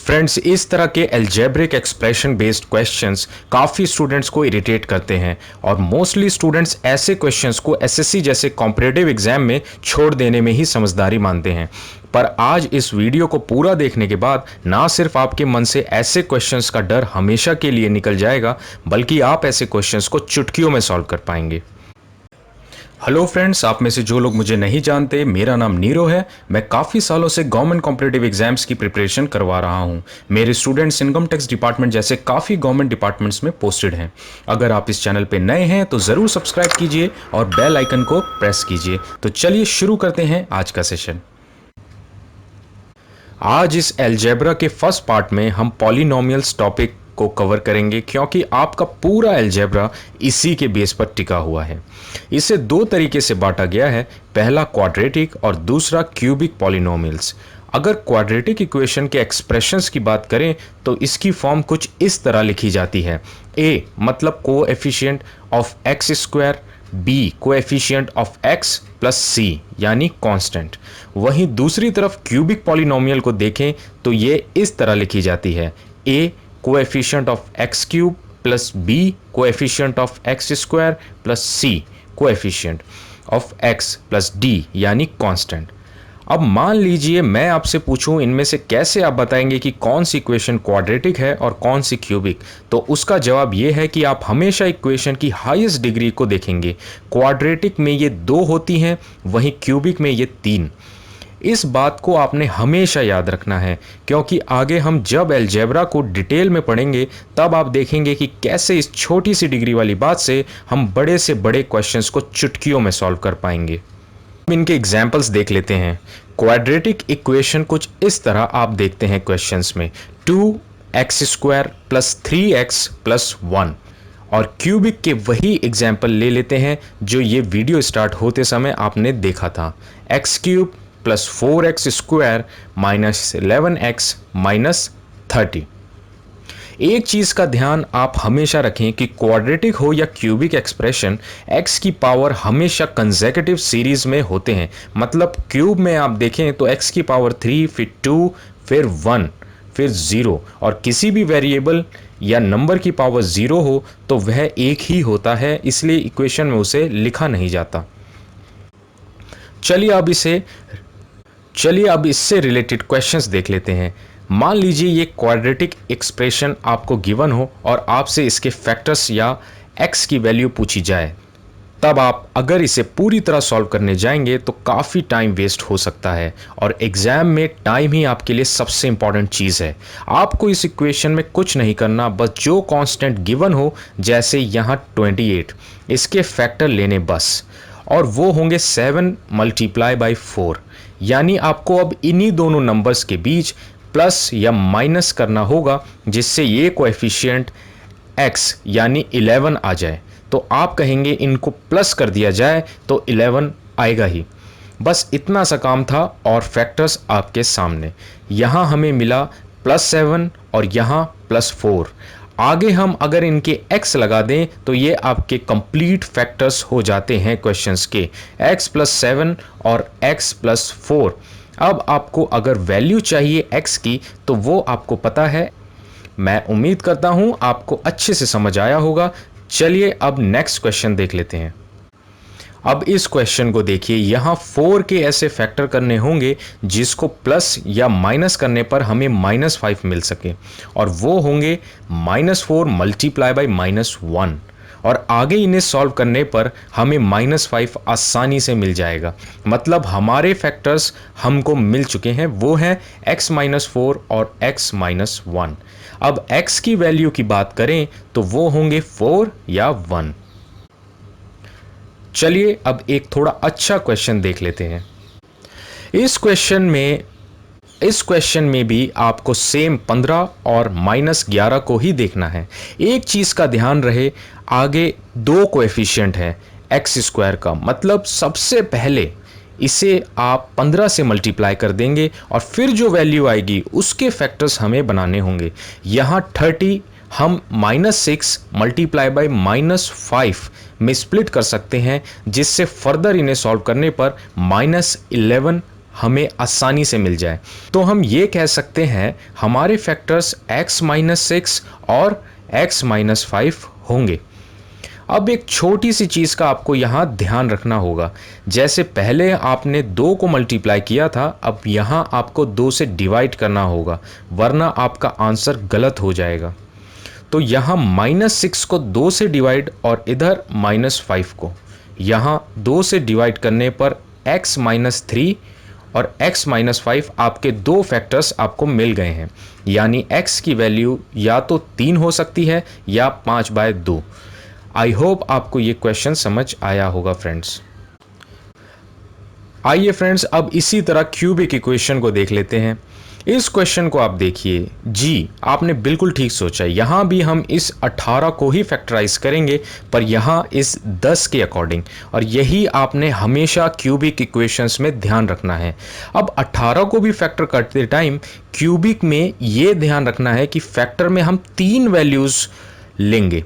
Friends, इस तरह के एल्जेब्रिक एक्सप्रेशन बेस्ड क्वेश्चंस काफ़ी स्टूडेंट्स को इरिटेट करते हैं और मोस्टली स्टूडेंट्स ऐसे क्वेश्चंस को एसएससी जैसे कॉम्पिटिटिव एग्जाम में छोड़ देने में ही समझदारी मानते हैं। पर आज इस वीडियो को पूरा देखने के बाद ना सिर्फ आपके मन से ऐसे क्वेश्चंस का डर हमेशा के लिए निकल जाएगा, बल्कि आप ऐसे क्वेश्चंस को चुटकियों में सॉल्व कर पाएंगे। हेलो फ्रेंड्स, आप में से जो लोग मुझे नहीं जानते, मेरा नाम नीरो है। मैं काफ़ी सालों से गवर्नमेंट कॉम्पिटिटिव एग्जाम्स की प्रिपरेशन करवा रहा हूं। मेरे स्टूडेंट्स इनकम टैक्स डिपार्टमेंट जैसे काफ़ी गवर्नमेंट डिपार्टमेंट्स में पोस्टेड हैं। अगर आप इस चैनल पे नए हैं तो ज़रूर सब्सक्राइब कीजिए और बेल आइकन को प्रेस कीजिए। तो चलिए शुरू करते हैं आज का सेशन। आज इस एल्जेब्रा के फर्स्ट पार्ट में हम पॉलिनोमियल्स टॉपिक को कवर करेंगे, क्योंकि आपका पूरा एल्जेब्रा इसी के बेस पर टिका हुआ है। इसे दो तरीके से बांटा गया है, पहला क्वाड्रेटिक और दूसरा क्यूबिक पॉलिनोमियल्स। अगर क्वाड्रेटिक इक्वेशन के एक्सप्रेशंस की बात करें तो इसकी फॉर्म कुछ इस तरह लिखी जाती है। ए मतलब coefficient of x square, b coefficient of x plus c यानी कांस्टेंट। वहीं दूसरी तरफ क्यूबिक पॉलिनोमियल को देखें तो ये इस तरह लिखी जाती है। A coefficient of x cube plus b coefficient of x square plus c coefficient of x plus d यानी कांस्टेंट। अब मान लीजिए मैं आपसे पूछूं इनमें से कैसे आप बताएंगे कि कौन सी इक्वेशन क्वाड्रेटिक है और कौन सी क्यूबिक, तो उसका जवाब ये है कि आप हमेशा इक्वेशन की हाईएस्ट डिग्री को देखेंगे। क्वाड्रेटिक में ये 2 होती हैं, वहीं क्यूबिक में ये 3। इस बात को आपने हमेशा याद रखना है, क्योंकि आगे हम जब एल्जेब्रा को डिटेल में पढ़ेंगे तब आप देखेंगे कि कैसे इस छोटी सी डिग्री वाली बात से हम बड़े से बड़े क्वेश्चंस को चुटकियों में सॉल्व कर पाएंगे। इनके एग्जाम्पल्स देख लेते हैं। क्वाड्रेटिक इक्वेशन कुछ इस तरह आप देखते हैं क्वेश्चंस में, 2x² प्लस 3x प्लस 1। और क्यूबिक के वही एग्जाम्पल ले लेते हैं जो ये वीडियो स्टार्ट होते समय आपने देखा था, x³ plus 4x square minus 11x minus 30। एक चीज़ का ध्यान आप हमेशा रखें कि क्वाड्रेटिक हो या क्यूबिक एक्सप्रेशन, x की पावर हमेशा कंसेक्यूटिव सीरीज में होते हैं। मतलब क्यूब में आप देखें तो x की पावर 3, फिर 2, फिर 1, फिर 0, और किसी भी वेरिएबल या नंबर की पावर 0 हो तो वह एक ही होता है, इसलिए इक्वेशन में उसे लिखा नहीं जाता। चलिए अब इससे रिलेटेड क्वेश्चंस देख लेते हैं। मान लीजिए ये क्वाड्रेटिक एक्सप्रेशन आपको गिवन हो और आपसे इसके फैक्टर्स या x की वैल्यू पूछी जाए, तब आप अगर इसे पूरी तरह सॉल्व करने जाएंगे तो काफ़ी टाइम वेस्ट हो सकता है, और एग्जाम में टाइम ही आपके लिए सबसे इंपॉर्टेंट चीज़ है। आपको इस इक्वेशन में कुछ नहीं करना, बस जो कांस्टेंट गिवन हो, जैसे यहाँ 28, इसके फैक्टर लेने बस, और वो होंगे 7 मल्टीप्लाई बाई 4। यानी आपको अब इन्हीं दोनों नंबर्स के बीच प्लस या माइनस करना होगा, जिससे ये कोएफिशिएंट x यानी 11 आ जाए। तो आप कहेंगे इनको प्लस कर दिया जाए तो 11 आएगा ही। बस इतना सा काम था और फैक्टर्स आपके सामने। यहाँ हमें मिला +7 और यहाँ +4। आगे हम अगर इनके x लगा दें तो ये आपके कंप्लीट फैक्टर्स हो जाते हैं क्वेश्चंस के, x + 7 और x + 4। अब आपको अगर वैल्यू चाहिए x की तो वो आपको पता है। मैं उम्मीद करता हूँ आपको अच्छे से समझ आया होगा। चलिए अब नेक्स्ट क्वेश्चन देख लेते हैं। अब इस क्वेश्चन को देखिए, यहाँ 4 के ऐसे फैक्टर करने होंगे जिसको प्लस या माइनस करने पर हमें -5 मिल सके, और वो होंगे -4 मल्टीप्लाई बाई -1। और आगे इन्हें सॉल्व करने पर हमें -5 आसानी से मिल जाएगा। मतलब हमारे फैक्टर्स हमको मिल चुके हैं, वो हैं x - 4 और x - 1। अब x की वैल्यू की बात करें तो वो होंगे 4 या 1। चलिए अब एक थोड़ा अच्छा क्वेश्चन देख लेते हैं। इस क्वेश्चन में भी आपको सेम 15 और -11 को ही देखना है। एक चीज़ का ध्यान रहे, आगे 2 कोएफिशिएंट है x² का, मतलब सबसे पहले इसे आप 15 से मल्टीप्लाई कर देंगे और फिर जो वैल्यू आएगी उसके फैक्टर्स हमें बनाने होंगे। यहाँ 30 हम -6 मल्टीप्लाई बाई -5 में स्प्लिट कर सकते हैं, जिससे फर्दर इन्हें सॉल्व करने पर -11 हमें आसानी से मिल जाए। तो हम ये कह सकते हैं हमारे फैक्टर्स x-6 और x-5 होंगे। अब एक छोटी सी चीज़ का आपको यहाँ ध्यान रखना होगा, जैसे पहले आपने 2 को मल्टीप्लाई किया था, अब यहाँ आपको 2 से डिवाइड करना होगा, वरना आपका आंसर गलत हो जाएगा। तो यहाँ -6 को 2 से डिवाइड और इधर -5 को, यहाँ 2 से डिवाइड करने पर x-3 और x-5 आपके 2 फैक्टर्स आपको मिल गए हैं। यानी x की वैल्यू या तो 3 हो सकती है या 5/2। आई होप आपको ये क्वेश्चन समझ आया होगा फ्रेंड्स। आइए फ्रेंड्स, अब इसी तरह क्यूबिक इक्वेशन को देख लेते हैं। इस क्वेश्चन को आप देखिए जी, आपने बिल्कुल ठीक सोचा। यहाँ भी हम इस 18 को ही फैक्टराइज करेंगे, पर यहाँ इस 10 के अकॉर्डिंग, और यही आपने हमेशा क्यूबिक इक्वेशंस में ध्यान रखना है। अब 18 को भी फैक्टर करते टाइम क्यूबिक में ये ध्यान रखना है कि फैक्टर में हम 3 वैल्यूज़ लेंगे।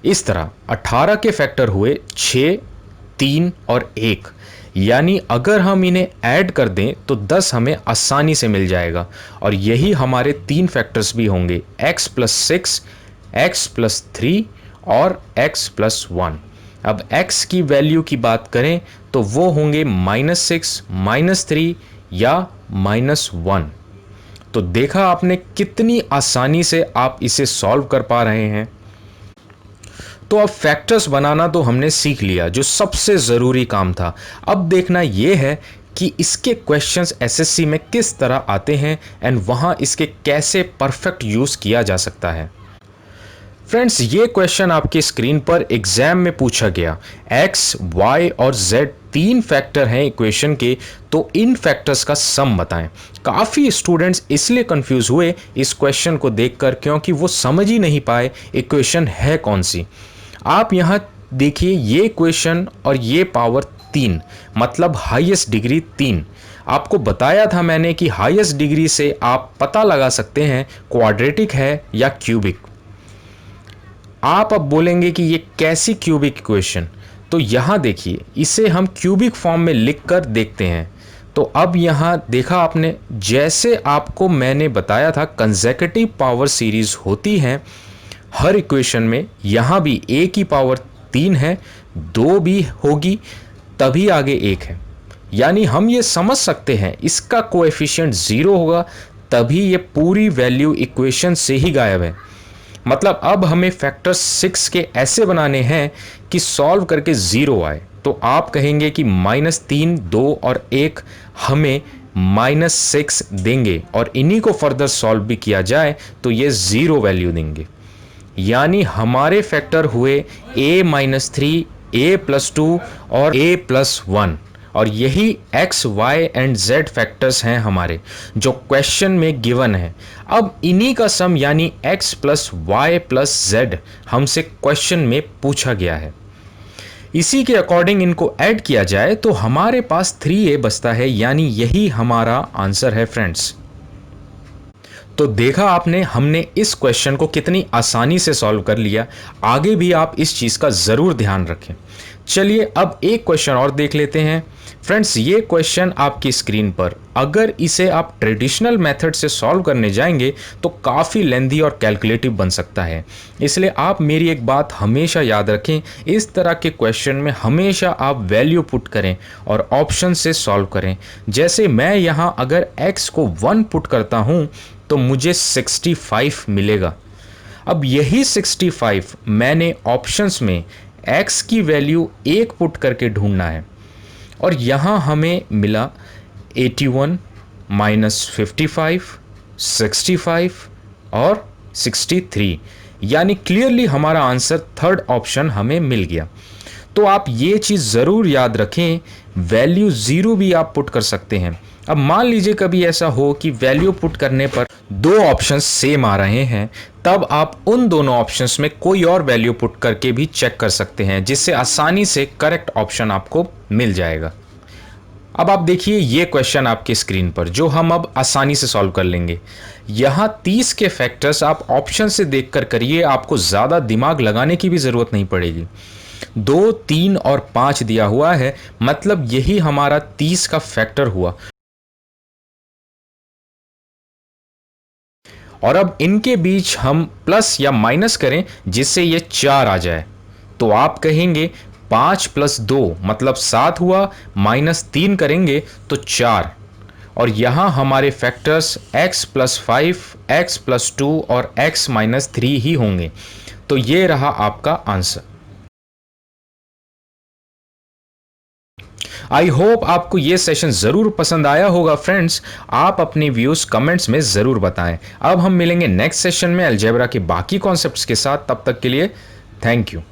इस तरह 18 के फैक्टर हुए 6, 3 और 1, यानी अगर हम इन्हें ऐड कर दें तो 10 हमें आसानी से मिल जाएगा। और यही हमारे 3 फैक्टर्स भी होंगे, x+6, x+3 और x+1। अब x की वैल्यू की बात करें तो वो होंगे -6, -3 या -1। तो देखा आपने कितनी आसानी से आप इसे सॉल्व कर पा रहे हैं। तो अब फैक्टर्स बनाना तो हमने सीख लिया, जो सबसे ज़रूरी काम था। अब देखना यह है कि इसके क्वेश्चंस एसएससी में किस तरह आते हैं एंड वहाँ इसके कैसे परफेक्ट यूज़ किया जा सकता है। फ्रेंड्स, ये क्वेश्चन आपके स्क्रीन पर एग्जाम में पूछा गया। x, y और z 3 फैक्टर हैं इक्वेशन के, तो इन फैक्टर्स का सम बताएं। काफ़ी स्टूडेंट्स इसलिए कंफ्यूज हुए इस क्वेश्चन को देखकर, क्योंकि वो समझ ही नहीं पाए इक्वेशन है कौन सी। आप यहाँ देखिए, ये क्वेश्चन और ये पावर 3, मतलब हाईएस्ट डिग्री 3। आपको बताया था मैंने कि हाईएस्ट डिग्री से आप पता लगा सकते हैं क्वाड्रेटिक है या क्यूबिक। आप अब बोलेंगे कि ये कैसी क्यूबिक इक्वेशन, तो यहाँ देखिए, इसे हम क्यूबिक फॉर्म में लिखकर देखते हैं। तो अब यहाँ देखा आपने, जैसे आपको मैंने बताया था कंसेक्यूटिव पावर सीरीज होती हैं हर इक्वेशन में, यहाँ भी a की पावर 3 है, 2 भी होगी, तभी आगे 1 है। यानी हम ये समझ सकते हैं इसका कोएफिशिएंट 0 होगा, तभी ये पूरी वैल्यू इक्वेशन से ही गायब है। मतलब अब हमें फैक्टर 6 के ऐसे बनाने हैं कि सॉल्व करके 0 आए। तो आप कहेंगे कि -3, 2 और 1 हमें -6 देंगे, और इन्हीं को फर्दर सॉल्व भी किया जाए तो ये 0 वैल्यू देंगे। यानी हमारे फैक्टर हुए a-3, a+2 और a+1, और यही x, y and z factors हैं हमारे, जो क्वेश्चन में गिवन है। अब इन्हीं का सम यानी x + y + z हमसे क्वेश्चन में पूछा गया है। इसी के अकॉर्डिंग इनको ऐड किया जाए तो हमारे पास 3a बचता है, यानी यही हमारा आंसर है फ्रेंड्स। तो देखा आपने, हमने इस क्वेश्चन को कितनी आसानी से सॉल्व कर लिया। आगे भी आप इस चीज़ का ज़रूर ध्यान रखें। चलिए अब एक क्वेश्चन और देख लेते हैं। फ्रेंड्स, ये क्वेश्चन आपकी स्क्रीन पर, अगर इसे आप ट्रेडिशनल मेथड से सॉल्व करने जाएंगे तो काफ़ी लेंथी और कैलकुलेटिव बन सकता है। इसलिए आप मेरी एक बात हमेशा याद रखें, इस तरह के क्वेश्चन में हमेशा आप वैल्यू पुट करें और ऑप्शन से सॉल्व करें। जैसे मैं यहाँ अगर x को 1 पुट करता हूँ तो मुझे 65 मिलेगा। अब यही 65 मैंने ऑप्शंस में x की वैल्यू 1 पुट करके ढूंढना है, और यहाँ हमें मिला 81, -55, 65 और 63, यानी क्लियरली हमारा आंसर थर्ड ऑप्शन हमें मिल गया। तो आप ये चीज़ ज़रूर याद रखें, वैल्यू 0 भी आप पुट कर सकते हैं। अब मान लीजिए कभी ऐसा हो कि वैल्यू पुट करने पर 2 ऑप्शंस सेम आ रहे हैं, तब आप उन दोनों ऑप्शंस में कोई और वैल्यू पुट करके भी चेक कर सकते हैं, जिससे आसानी से करेक्ट ऑप्शन आपको मिल जाएगा। अब आप देखिए ये क्वेश्चन आपके स्क्रीन पर, जो हम अब आसानी से सॉल्व कर लेंगे। यहाँ 30 के फैक्टर्स आप ऑप्शन से देखकर करिए, आपको ज़्यादा दिमाग लगाने की भी ज़रूरत नहीं पड़ेगी। 2, 3 और 5 दिया हुआ है, मतलब यही हमारा 30 का फैक्टर हुआ। और अब इनके बीच हम प्लस या माइनस करें जिससे ये 4 आ जाए, तो आप कहेंगे 5 + 2 मतलब 7 हुआ, -3 करेंगे तो 4। और यहां हमारे फैक्टर्स x + 5, x + 2 और x - 3 ही होंगे। तो ये रहा आपका आंसर। आई होप आपको ये सेशन ज़रूर पसंद आया होगा फ्रेंड्स। आप अपनी व्यूज़ कमेंट्स में ज़रूर बताएं। अब हम मिलेंगे नेक्स्ट सेशन में अलजेब्रा के बाकी कॉन्सेप्ट्स के साथ। तब तक के लिए थैंक यू।